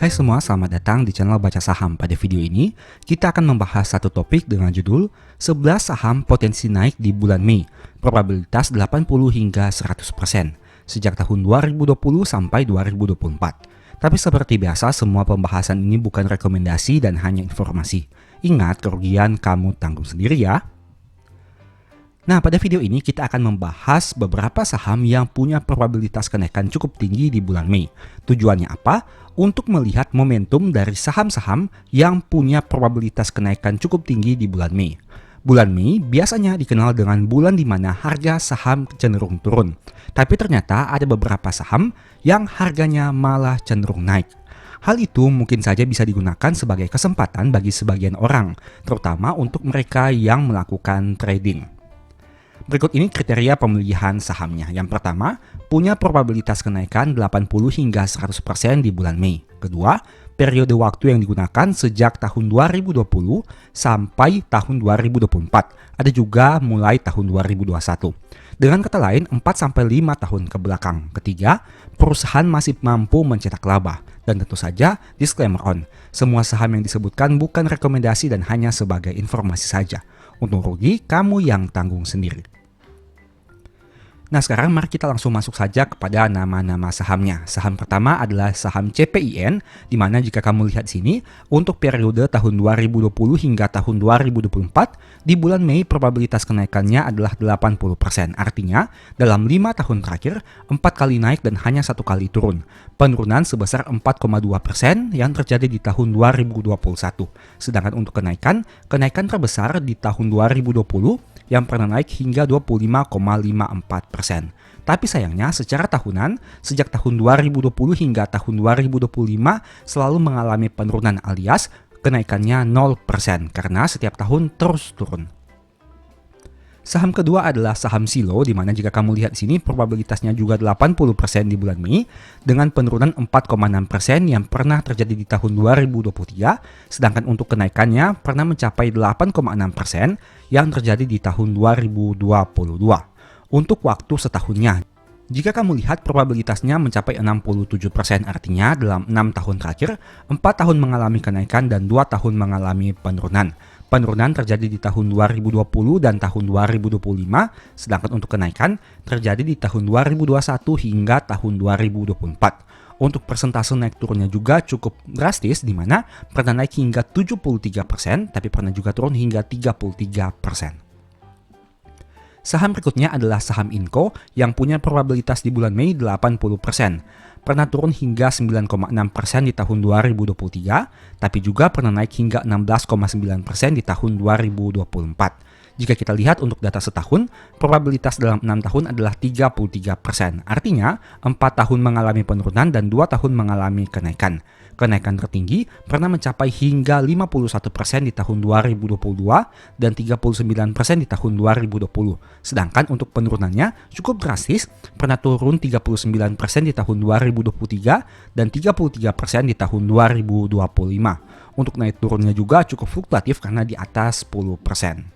Hai semua, selamat datang di channel Baca Saham. Pada video ini, kita akan membahas satu topik dengan judul 11 saham potensi naik di bulan Mei, probabilitas 80 hingga 100%, sejak tahun 2020 sampai 2024. Tapi seperti biasa, semua pembahasan ini bukan rekomendasi dan hanya informasi. Ingat, kerugian kamu tanggung sendiri ya. Nah, pada video ini kita akan membahas beberapa saham yang punya probabilitas kenaikan cukup tinggi di bulan Mei. Tujuannya apa? Untuk melihat momentum dari saham-saham yang punya probabilitas kenaikan cukup tinggi di bulan Mei. Bulan Mei biasanya dikenal dengan bulan di mana harga saham cenderung turun. Tapi ternyata ada beberapa saham yang harganya malah cenderung naik. Hal itu mungkin saja bisa digunakan sebagai kesempatan bagi sebagian orang, terutama untuk mereka yang melakukan trading. Berikut ini kriteria pemilihan sahamnya. Yang pertama, punya probabilitas kenaikan 80 hingga 100% di bulan Mei. Kedua, periode waktu yang digunakan sejak tahun 2020 sampai tahun 2024. Ada juga mulai tahun 2021. Dengan kata lain, 4-5 tahun ke belakang. Ketiga, perusahaan masih mampu mencetak laba. Dan tentu saja, disclaimer on, semua saham yang disebutkan bukan rekomendasi dan hanya sebagai informasi saja. Untung rugi, kamu yang tanggung sendiri. Nah, sekarang mari kita langsung masuk saja kepada nama-nama sahamnya. Saham pertama adalah saham CPIN, di mana jika kamu lihat sini, untuk periode tahun 2020 hingga tahun 2024, di bulan Mei probabilitas kenaikannya adalah 80%. Artinya, dalam 5 tahun terakhir, 4 kali naik dan hanya 1 kali turun. Penurunan sebesar 4,2% yang terjadi di tahun 2021. Sedangkan untuk kenaikan terbesar di tahun 2020 yang pernah naik hingga 25,54%. Tapi sayangnya secara tahunan, sejak tahun 2020 hingga tahun 2025 selalu mengalami penurunan alias kenaikannya 0% karena setiap tahun terus turun. Saham kedua adalah saham Silo, di mana jika kamu lihat di sini probabilitasnya juga 80% di bulan Mei dengan penurunan 4,6% yang pernah terjadi di tahun 2023, sedangkan untuk kenaikannya pernah mencapai 8,6% yang terjadi di tahun 2022. Untuk waktu setahunnya, jika kamu lihat probabilitasnya mencapai 67%, artinya dalam 6 tahun terakhir, 4 tahun mengalami kenaikan dan 2 tahun mengalami penurunan. Penurunan terjadi di tahun 2020 dan tahun 2025, sedangkan untuk kenaikan terjadi di tahun 2021 hingga tahun 2024. Untuk persentase naik turunnya juga cukup drastis, di mana pernah naik hingga 73%, tapi pernah juga turun hingga 33%. Saham berikutnya adalah saham Inco yang punya probabilitas di bulan Mei 80%. Pernah turun hingga 9,6% di tahun 2023, tapi juga pernah naik hingga 16,9% di tahun 2024. Jika kita lihat untuk data setahun, probabilitas dalam 6 tahun adalah 33%. Artinya, 4 tahun mengalami penurunan dan 2 tahun mengalami kenaikan. Kenaikan tertinggi pernah mencapai hingga 51% di tahun 2022 dan 39% di tahun 2020. Sedangkan untuk penurunannya cukup drastis, pernah turun 39% di tahun 2023 dan 33% di tahun 2025. Untuk naik turunnya juga cukup fluktuatif karena di atas 10%.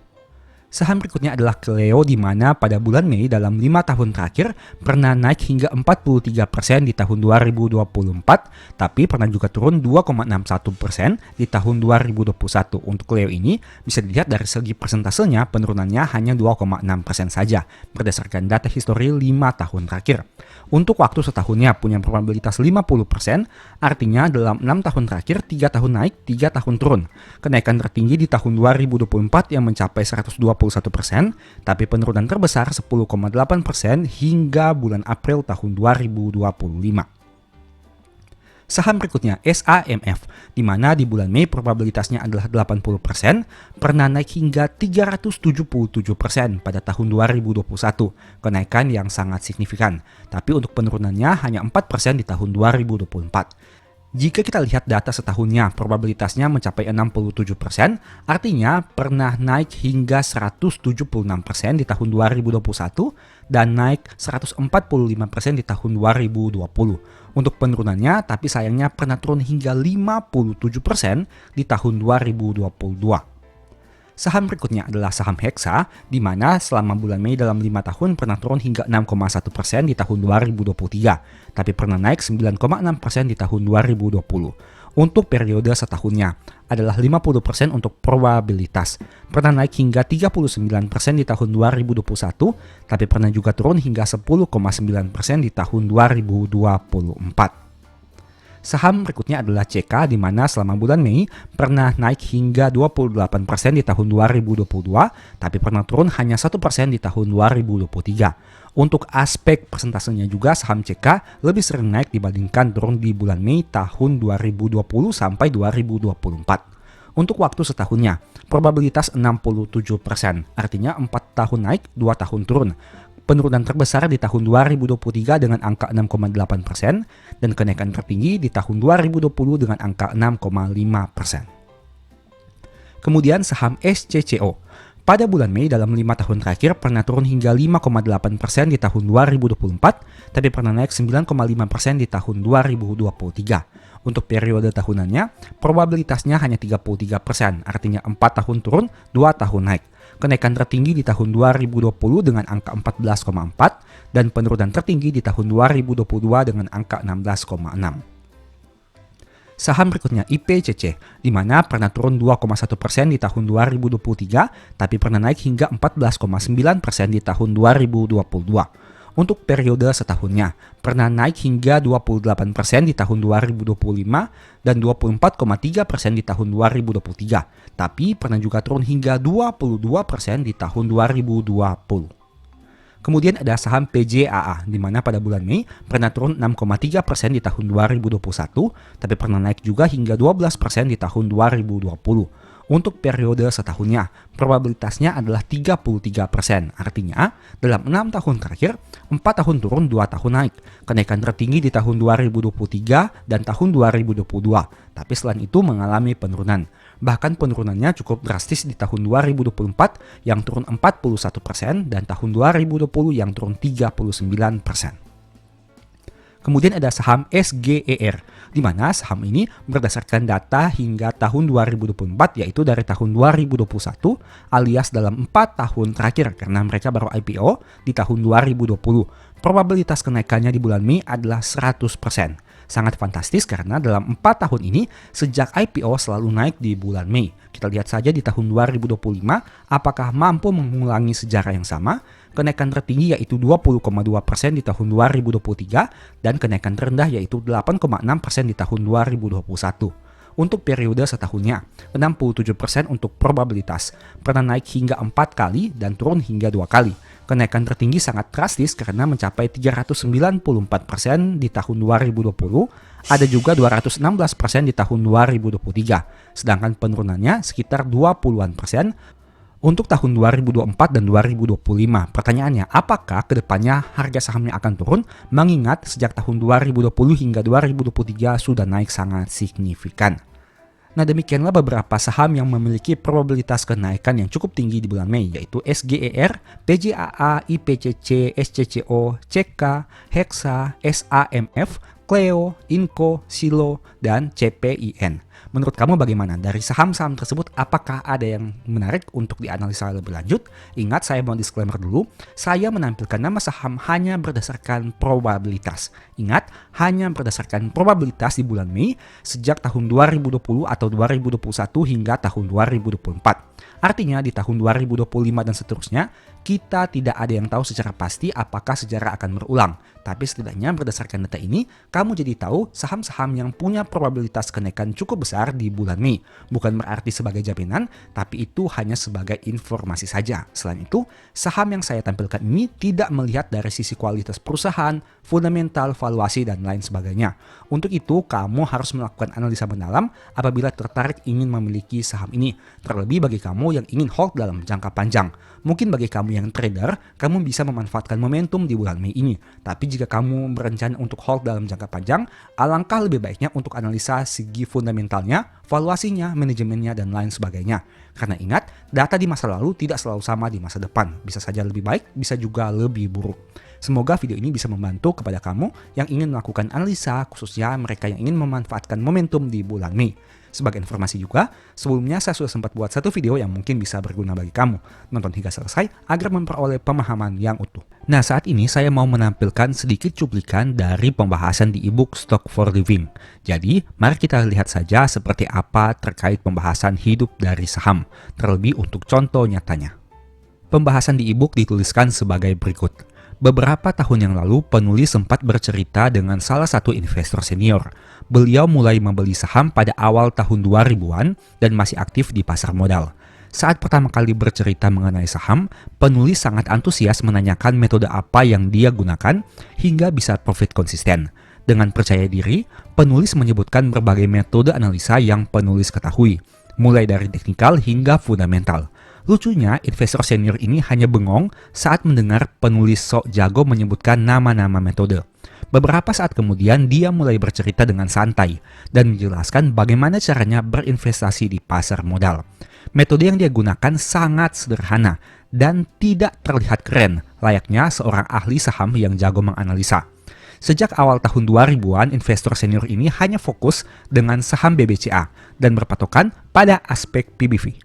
Saham berikutnya adalah Cleo, di mana pada bulan Mei dalam 5 tahun terakhir pernah naik hingga 43% di tahun 2024, tapi pernah juga turun 2,61% di tahun 2021. Untuk Cleo ini bisa dilihat dari segi persentasenya penurunannya hanya 2,6% saja berdasarkan data histori 5 tahun terakhir. Untuk waktu setahunnya punya probabilitas 50%, artinya dalam 6 tahun terakhir 3 tahun naik, 3 tahun turun. Kenaikan tertinggi di tahun 2024 yang mencapai 121%, tapi penurunan terbesar 10,8% hingga bulan April tahun 2025. Saham berikutnya SAMF, di mana di bulan Mei probabilitasnya adalah 80%, pernah naik hingga 377% pada tahun 2021, kenaikan yang sangat signifikan. Tapi untuk penurunannya hanya 4% di tahun 2024. Jika kita lihat data setahunnya, probabilitasnya mencapai 67%, artinya pernah naik hingga 176% di tahun 2021 dan naik 145% di tahun 2020. Untuk penurunannya, tapi sayangnya pernah turun hingga 57% di tahun 2022. Saham berikutnya adalah saham Hexa, di mana selama bulan Mei dalam 5 tahun pernah turun hingga 6,1% di tahun 2023, tapi pernah naik 9,6% di tahun 2020. Untuk periode setahunnya adalah 50% untuk probabilitas. Pernah naik hingga 39% di tahun 2021, tapi pernah juga turun hingga 10,9% di tahun 2024. Saham berikutnya adalah CK, di mana selama bulan Mei pernah naik hingga 28% di tahun 2022, tapi pernah turun hanya 1% di tahun 2023. Untuk aspek persentasenya juga saham CK lebih sering naik dibandingkan turun di bulan Mei tahun 2020 sampai 2024. Untuk waktu setahunnya, probabilitas 67%, artinya 4 tahun naik, 2 tahun turun. Penurunan terbesar di tahun 2023 dengan angka 6,8% dan kenaikan tertinggi di tahun 2020 dengan angka 6,5%. Kemudian saham SCCO. Pada bulan Mei dalam 5 tahun terakhir pernah turun hingga 5,8% di tahun 2024, tapi pernah naik 9,5% di tahun 2023. Untuk periode tahunannya, probabilitasnya hanya 33%, artinya 4 tahun turun, 2 tahun naik. Kenaikan tertinggi di tahun 2020 dengan angka 14,4 dan penurunan tertinggi di tahun 2022 dengan angka 16,6. Saham berikutnya IPCC, di mana pernah turun 2,1% di tahun 2023, tapi pernah naik hingga 14,9% di tahun 2022. Untuk periode setahunnya, pernah naik hingga 28% di tahun 2025 dan 24,3% di tahun 2023, tapi pernah juga turun hingga 22% di tahun 2020. Kemudian ada saham PJAA, di mana pada bulan Mei pernah turun 6,3% di tahun 2021, tapi pernah naik juga hingga 12% di tahun 2020. Untuk periode setahunnya, probabilitasnya adalah 33%. Artinya, dalam 6 tahun terakhir, 4 tahun turun, 2 tahun naik. Kenaikan tertinggi di tahun 2023 dan tahun 2022. Tapi selain itu mengalami penurunan. Bahkan penurunannya cukup drastis di tahun 2024 yang turun 41% dan tahun 2020 yang turun 39%. Kemudian ada saham SGER, di mana saham ini berdasarkan data hingga tahun 2024, yaitu dari tahun 2021 alias dalam 4 tahun terakhir karena mereka baru IPO di tahun 2020. Probabilitas kenaikannya di bulan Mei adalah 100%. Sangat fantastis karena dalam 4 tahun ini sejak IPO selalu naik di bulan Mei. Kita lihat saja di tahun 2025 apakah mampu mengulangi sejarah yang sama. Kenaikan tertinggi yaitu 20,2% di tahun 2023 dan kenaikan terendah yaitu 8,6% di tahun 2021. Untuk periode setahunnya, 67% untuk probabilitas, pernah naik hingga 4 kali dan turun hingga 2 kali. Kenaikan tertinggi sangat drastis karena mencapai 394% di tahun 2020, ada juga 216% di tahun 2023, sedangkan penurunannya sekitar 20-an% untuk tahun 2024 dan 2025. Pertanyaannya, apakah kedepannya harga sahamnya akan turun? Mengingat sejak tahun 2020 hingga 2023 sudah naik sangat signifikan. Nah, demikianlah beberapa saham yang memiliki probabilitas kenaikan yang cukup tinggi di bulan Mei, yaitu SGER, PJAA, IPCC, SCCO, CK, Hexa, SAMF, Cleo, Inco, Silo, dan CPIN. Menurut kamu bagaimana? Dari saham-saham tersebut apakah ada yang menarik untuk dianalisa lebih lanjut? Ingat, saya mau disclaimer dulu, saya menampilkan nama saham hanya berdasarkan probabilitas. Ingat, hanya berdasarkan probabilitas di bulan Mei sejak tahun 2020 atau 2021 hingga tahun 2024. Artinya di tahun 2025 dan seterusnya, kita tidak ada yang tahu secara pasti apakah sejarah akan berulang. Tapi setidaknya berdasarkan data ini, kamu jadi tahu saham-saham yang punya probabilitas kenaikan cukup besar di bulan Mei. Bukan berarti sebagai jaminan, tapi itu hanya sebagai informasi saja. Selain itu, saham yang saya tampilkan ini tidak melihat dari sisi kualitas perusahaan, fundamental, valuasi, dan lain sebagainya. Untuk itu, kamu harus melakukan analisa mendalam apabila tertarik ingin memiliki saham ini. Terlebih bagi kamu yang ingin hold dalam jangka panjang. Mungkin bagi kamu yang trader, kamu bisa memanfaatkan momentum di bulan Mei ini. Tapi jika kamu berencana untuk hold dalam jangka panjang, alangkah lebih baiknya untuk analisa segi fundamentalnya, valuasinya, manajemennya, dan lain sebagainya. Karena ingat, data di masa lalu tidak selalu sama di masa depan. Bisa saja lebih baik, bisa juga lebih buruk. Semoga video ini bisa membantu kepada kamu yang ingin melakukan analisa, khususnya mereka yang ingin memanfaatkan momentum di bulan Mei. Sebagai informasi juga, sebelumnya saya sudah sempat buat satu video yang mungkin bisa berguna bagi kamu. Nonton hingga selesai agar memperoleh pemahaman yang utuh. Nah, saat ini saya mau menampilkan sedikit cuplikan dari pembahasan di ebook Stock for Living. Jadi, mari kita lihat saja seperti apa terkait pembahasan hidup dari saham, terlebih untuk contoh nyatanya. Pembahasan di ebook dituliskan sebagai berikut. Beberapa tahun yang lalu, penulis sempat bercerita dengan salah satu investor senior. Beliau mulai membeli saham pada awal tahun 2000-an dan masih aktif di pasar modal. Saat pertama kali bercerita mengenai saham, penulis sangat antusias menanyakan metode apa yang dia gunakan hingga bisa profit konsisten. Dengan percaya diri, penulis menyebutkan berbagai metode analisa yang penulis ketahui, mulai dari teknikal hingga fundamental. Lucunya, investor senior ini hanya bengong saat mendengar penulis sok jago menyebutkan nama-nama metode. Beberapa saat kemudian, dia mulai bercerita dengan santai dan menjelaskan bagaimana caranya berinvestasi di pasar modal. Metode yang dia gunakan sangat sederhana dan tidak terlihat keren, layaknya seorang ahli saham yang jago menganalisa. Sejak awal tahun 2000-an, investor senior ini hanya fokus dengan saham BBCA dan berpatokan pada aspek PBV.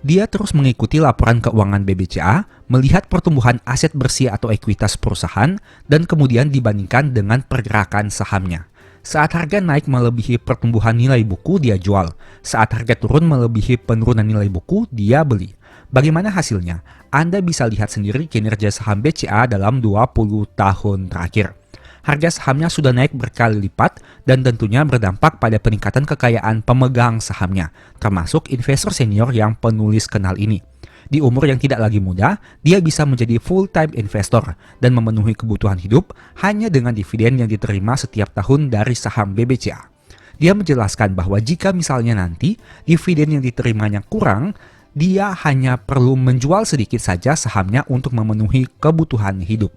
Dia terus mengikuti laporan keuangan BBCA, melihat pertumbuhan aset bersih atau ekuitas perusahaan, dan kemudian dibandingkan dengan pergerakan sahamnya. Saat harga naik melebihi pertumbuhan nilai buku, dia jual. Saat harga turun melebihi penurunan nilai buku, dia beli. Bagaimana hasilnya? Anda bisa lihat sendiri kinerja saham BCA dalam 20 tahun terakhir. Harga sahamnya sudah naik berkali lipat dan tentunya berdampak pada peningkatan kekayaan pemegang sahamnya, termasuk investor senior yang penulis kenal ini. Di umur yang tidak lagi muda, dia bisa menjadi full-time investor dan memenuhi kebutuhan hidup hanya dengan dividen yang diterima setiap tahun dari saham BBCA. Dia menjelaskan bahwa jika misalnya nanti dividen yang diterimanya kurang, dia hanya perlu menjual sedikit saja sahamnya untuk memenuhi kebutuhan hidup.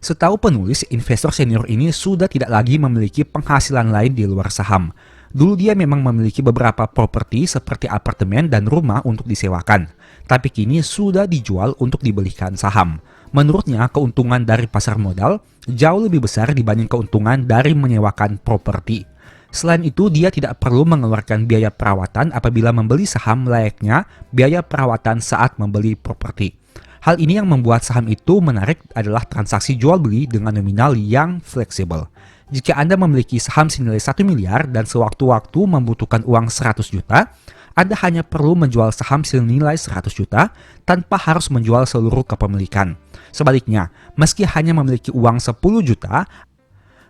Setahu penulis, investor senior ini sudah tidak lagi memiliki penghasilan lain di luar saham. Dulu dia memang memiliki beberapa properti seperti apartemen dan rumah untuk disewakan, tapi kini sudah dijual untuk dibelikan saham. Menurutnya, keuntungan dari pasar modal jauh lebih besar dibanding keuntungan dari menyewakan properti. Selain itu, dia tidak perlu mengeluarkan biaya perawatan apabila membeli saham, layaknya biaya perawatan saat membeli properti. Hal ini yang membuat saham itu menarik adalah transaksi jual beli dengan nominal yang fleksibel. Jika Anda memiliki saham senilai 1 miliar dan sewaktu-waktu membutuhkan uang 100 juta, Anda hanya perlu menjual saham senilai 100 juta tanpa harus menjual seluruh kepemilikan. Sebaliknya, meski hanya memiliki uang 10 juta,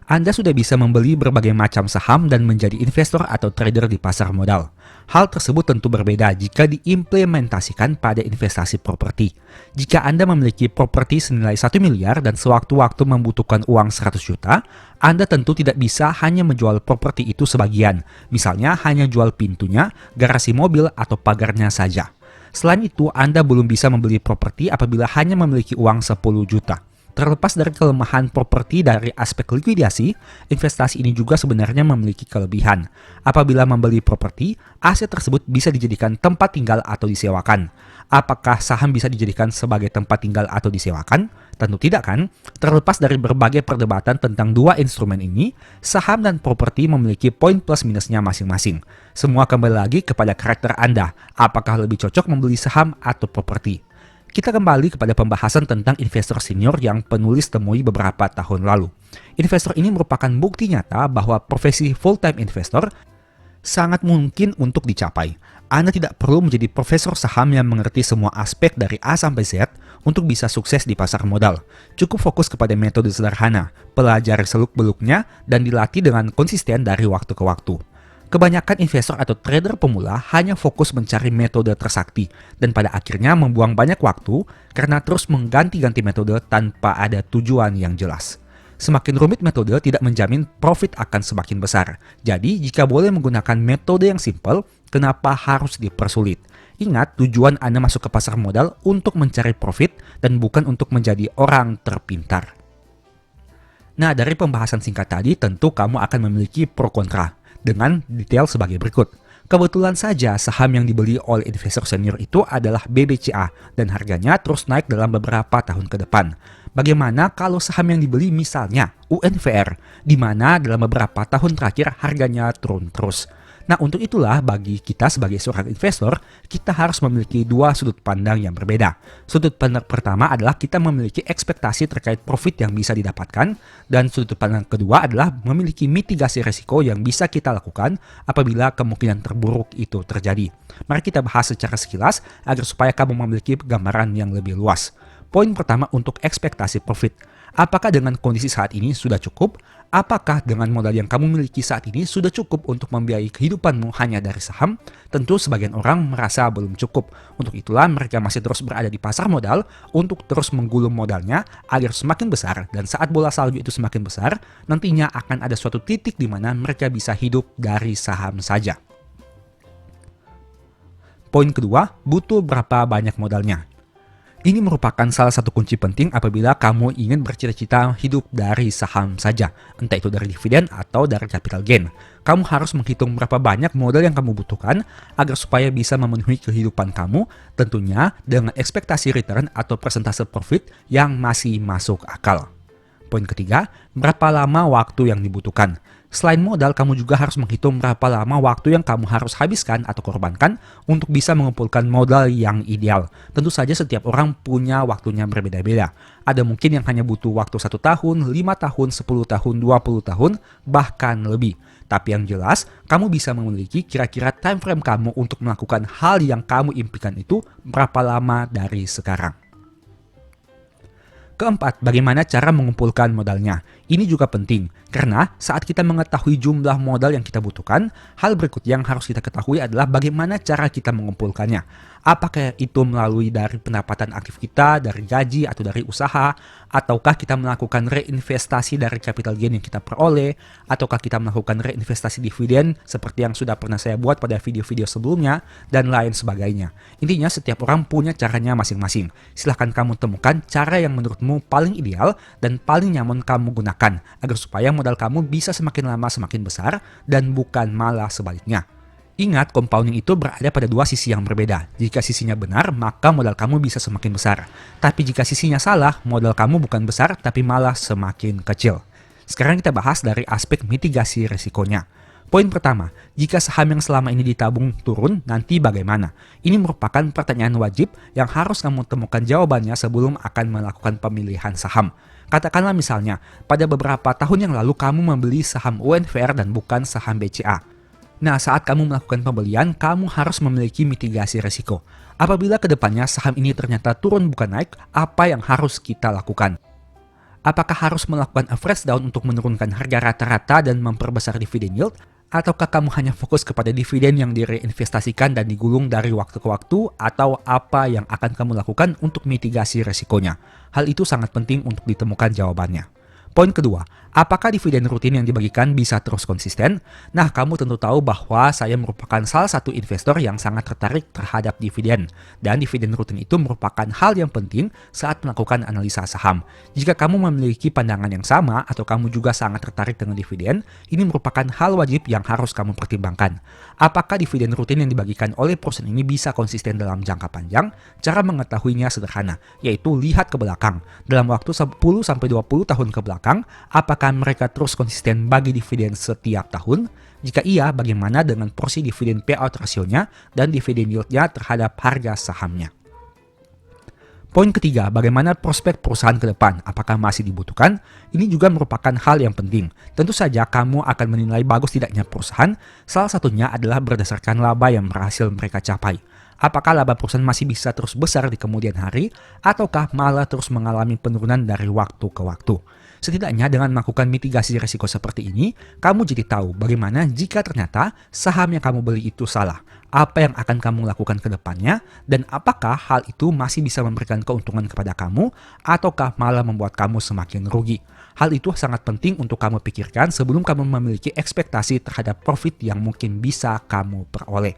Anda sudah bisa membeli berbagai macam saham dan menjadi investor atau trader di pasar modal. Hal tersebut tentu berbeda jika diimplementasikan pada investasi properti. Jika Anda memiliki properti senilai 1 miliar dan sewaktu-waktu membutuhkan uang 100 juta, Anda tentu tidak bisa hanya menjual properti itu sebagian, misalnya hanya jual pintunya, garasi mobil, atau pagarnya saja. Selain itu, Anda belum bisa membeli properti apabila hanya memiliki uang 10 juta. Terlepas dari kelemahan properti dari aspek likuidasi, investasi ini juga sebenarnya memiliki kelebihan. Apabila membeli properti, aset tersebut bisa dijadikan tempat tinggal atau disewakan. Apakah saham bisa dijadikan sebagai tempat tinggal atau disewakan? Tentu tidak kan? Terlepas dari berbagai perdebatan tentang dua instrumen ini, saham dan properti memiliki poin plus minusnya masing-masing. Semua kembali lagi kepada karakter Anda, apakah lebih cocok membeli saham atau properti. Kita kembali kepada pembahasan tentang investor senior yang penulis temui beberapa tahun lalu. Investor ini merupakan bukti nyata bahwa profesi full-time investor sangat mungkin untuk dicapai. Anda tidak perlu menjadi profesor saham yang mengerti semua aspek dari A sampai Z untuk bisa sukses di pasar modal. Cukup fokus kepada metode sederhana, pelajari seluk-beluknya, dan dilatih dengan konsisten dari waktu ke waktu. Kebanyakan investor atau trader pemula hanya fokus mencari metode tersakti dan pada akhirnya membuang banyak waktu karena terus mengganti-ganti metode tanpa ada tujuan yang jelas. Semakin rumit metode tidak menjamin profit akan semakin besar. Jadi jika boleh menggunakan metode yang simple, kenapa harus dipersulit? Ingat, tujuan Anda masuk ke pasar modal untuk mencari profit dan bukan untuk menjadi orang terpintar. Nah, dari pembahasan singkat tadi tentu kamu akan memiliki pro kontra. Dengan detail sebagai berikut. Kebetulan saja saham yang dibeli oleh investor senior itu adalah BBCA dan harganya terus naik dalam beberapa tahun ke depan. Bagaimana kalau saham yang dibeli misalnya UNVR, di mana dalam beberapa tahun terakhir harganya turun terus. Nah, untuk itulah bagi kita sebagai seorang investor, kita harus memiliki dua sudut pandang yang berbeda. Sudut pandang pertama adalah kita memiliki ekspektasi terkait profit yang bisa didapatkan, dan sudut pandang kedua adalah memiliki mitigasi risiko yang bisa kita lakukan apabila kemungkinan terburuk itu terjadi. Mari kita bahas secara sekilas agar supaya kamu memiliki gambaran yang lebih luas. Poin pertama untuk ekspektasi profit. Apakah dengan kondisi saat ini sudah cukup? Apakah dengan modal yang kamu miliki saat ini sudah cukup untuk membiayai kehidupanmu hanya dari saham? Tentu sebagian orang merasa belum cukup. Untuk itulah mereka masih terus berada di pasar modal untuk terus menggulung modalnya agar semakin besar, dan saat bola salju itu semakin besar, nantinya akan ada suatu titik di mana mereka bisa hidup dari saham saja. Poin kedua, butuh berapa banyak modalnya? Ini merupakan salah satu kunci penting apabila kamu ingin bercita-cita hidup dari saham saja, entah itu dari dividen atau dari capital gain. Kamu harus menghitung berapa banyak modal yang kamu butuhkan agar supaya bisa memenuhi kehidupan kamu, tentunya dengan ekspektasi return atau persentase profit yang masih masuk akal. Poin ketiga, berapa lama waktu yang dibutuhkan? Selain modal, kamu juga harus menghitung berapa lama waktu yang kamu harus habiskan atau korbankan untuk bisa mengumpulkan modal yang ideal. Tentu saja setiap orang punya waktunya berbeda-beda. Ada mungkin yang hanya butuh waktu 1 tahun, 5 tahun, 10 tahun, 20 tahun, bahkan lebih. Tapi yang jelas, kamu bisa memiliki kira-kira time frame kamu untuk melakukan hal yang kamu impikan itu berapa lama dari sekarang. Keempat, bagaimana cara mengumpulkan modalnya? Ini juga penting, karena saat kita mengetahui jumlah modal yang kita butuhkan, hal berikut yang harus kita ketahui adalah bagaimana cara kita mengumpulkannya. Apakah itu melalui dari pendapatan aktif kita, dari gaji atau dari usaha, ataukah kita melakukan reinvestasi dari capital gain yang kita peroleh, ataukah kita melakukan reinvestasi dividen seperti yang sudah pernah saya buat pada video-video sebelumnya, dan lain sebagainya. Intinya setiap orang punya caranya masing-masing. Silahkan kamu temukan cara yang menurutmu paling ideal dan paling nyaman kamu gunakan, agar supaya modal kamu bisa semakin lama semakin besar dan bukan malah sebaliknya. Ingat, compounding itu berada pada dua sisi yang berbeda. Jika sisinya benar, maka modal kamu bisa semakin besar. Tapi jika sisinya salah, modal kamu bukan besar, tapi malah semakin kecil. Sekarang kita bahas dari aspek mitigasi risikonya. Poin pertama, jika saham yang selama ini ditabung turun, nanti bagaimana? Ini merupakan pertanyaan wajib yang harus kamu temukan jawabannya sebelum akan melakukan pemilihan saham. Katakanlah misalnya, pada beberapa tahun yang lalu kamu membeli saham UNVR dan bukan saham BCA. Nah, saat kamu melakukan pembelian, kamu harus memiliki mitigasi risiko. Apabila kedepannya saham ini ternyata turun bukan naik, apa yang harus kita lakukan? Apakah harus melakukan average down untuk menurunkan harga rata-rata dan memperbesar dividen yield? Ataukah kamu hanya fokus kepada dividen yang direinvestasikan dan digulung dari waktu ke waktu? Atau apa yang akan kamu lakukan untuk mitigasi risikonya? Hal itu sangat penting untuk ditemukan jawabannya. Poin kedua, apakah dividen rutin yang dibagikan bisa terus konsisten? Nah, kamu tentu tahu bahwa saya merupakan salah satu investor yang sangat tertarik terhadap dividen. Dan dividen rutin itu merupakan hal yang penting saat melakukan analisa saham. Jika kamu memiliki pandangan yang sama atau kamu juga sangat tertarik dengan dividen, ini merupakan hal wajib yang harus kamu pertimbangkan. Apakah dividen rutin yang dibagikan oleh perusahaan ini bisa konsisten dalam jangka panjang? Cara mengetahuinya sederhana, yaitu lihat ke belakang. Dalam waktu 10-20 tahun ke belakang, apakah mereka terus konsisten bagi dividen setiap tahun? Jika iya, bagaimana dengan porsi dividen payout rasionya dan dividen yieldnya terhadap harga sahamnya? Poin ketiga, bagaimana prospek perusahaan ke depan? Apakah masih dibutuhkan? Ini juga merupakan hal yang penting. Tentu saja kamu akan menilai bagus tidaknya perusahaan, salah satunya adalah berdasarkan laba yang berhasil mereka capai. Apakah laba perusahaan masih bisa terus besar di kemudian hari, ataukah malah terus mengalami penurunan dari waktu ke waktu? Setidaknya dengan melakukan mitigasi risiko seperti ini, kamu jadi tahu bagaimana jika ternyata saham yang kamu beli itu salah. Apa yang akan kamu lakukan ke depannya, dan apakah hal itu masih bisa memberikan keuntungan kepada kamu, ataukah malah membuat kamu semakin rugi. Hal itu sangat penting untuk kamu pikirkan sebelum kamu memiliki ekspektasi terhadap profit yang mungkin bisa kamu peroleh.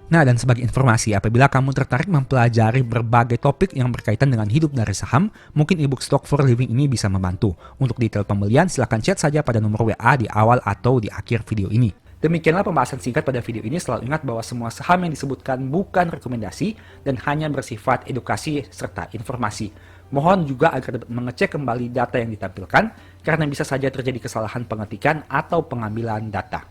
Nah, dan sebagai informasi, apabila kamu tertarik mempelajari berbagai topik yang berkaitan dengan hidup dari saham, mungkin ebook Stock for Living ini bisa membantu. Untuk detail pembelian, silahkan chat saja pada nomor WA di awal atau di akhir video ini. Demikianlah pembahasan singkat pada video ini. Selalu ingat bahwa semua saham yang disebutkan bukan rekomendasi dan hanya bersifat edukasi serta informasi. Mohon juga agar dapat mengecek kembali data yang ditampilkan, karena bisa saja terjadi kesalahan pengetikan atau pengambilan data.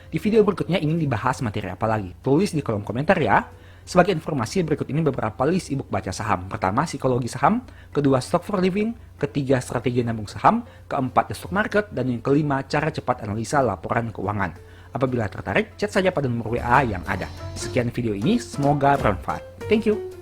Di video berikutnya ingin dibahas materi apa lagi? Tulis di kolom komentar ya. Sebagai informasi, berikut ini beberapa list ebook baca saham. Pertama, psikologi saham. Kedua, stock for living. Ketiga, strategi nabung saham. Keempat, the stock market. Dan yang kelima, cara cepat analisa laporan keuangan. Apabila tertarik, chat saja pada nomor WA yang ada. Sekian video ini, semoga bermanfaat. Thank you.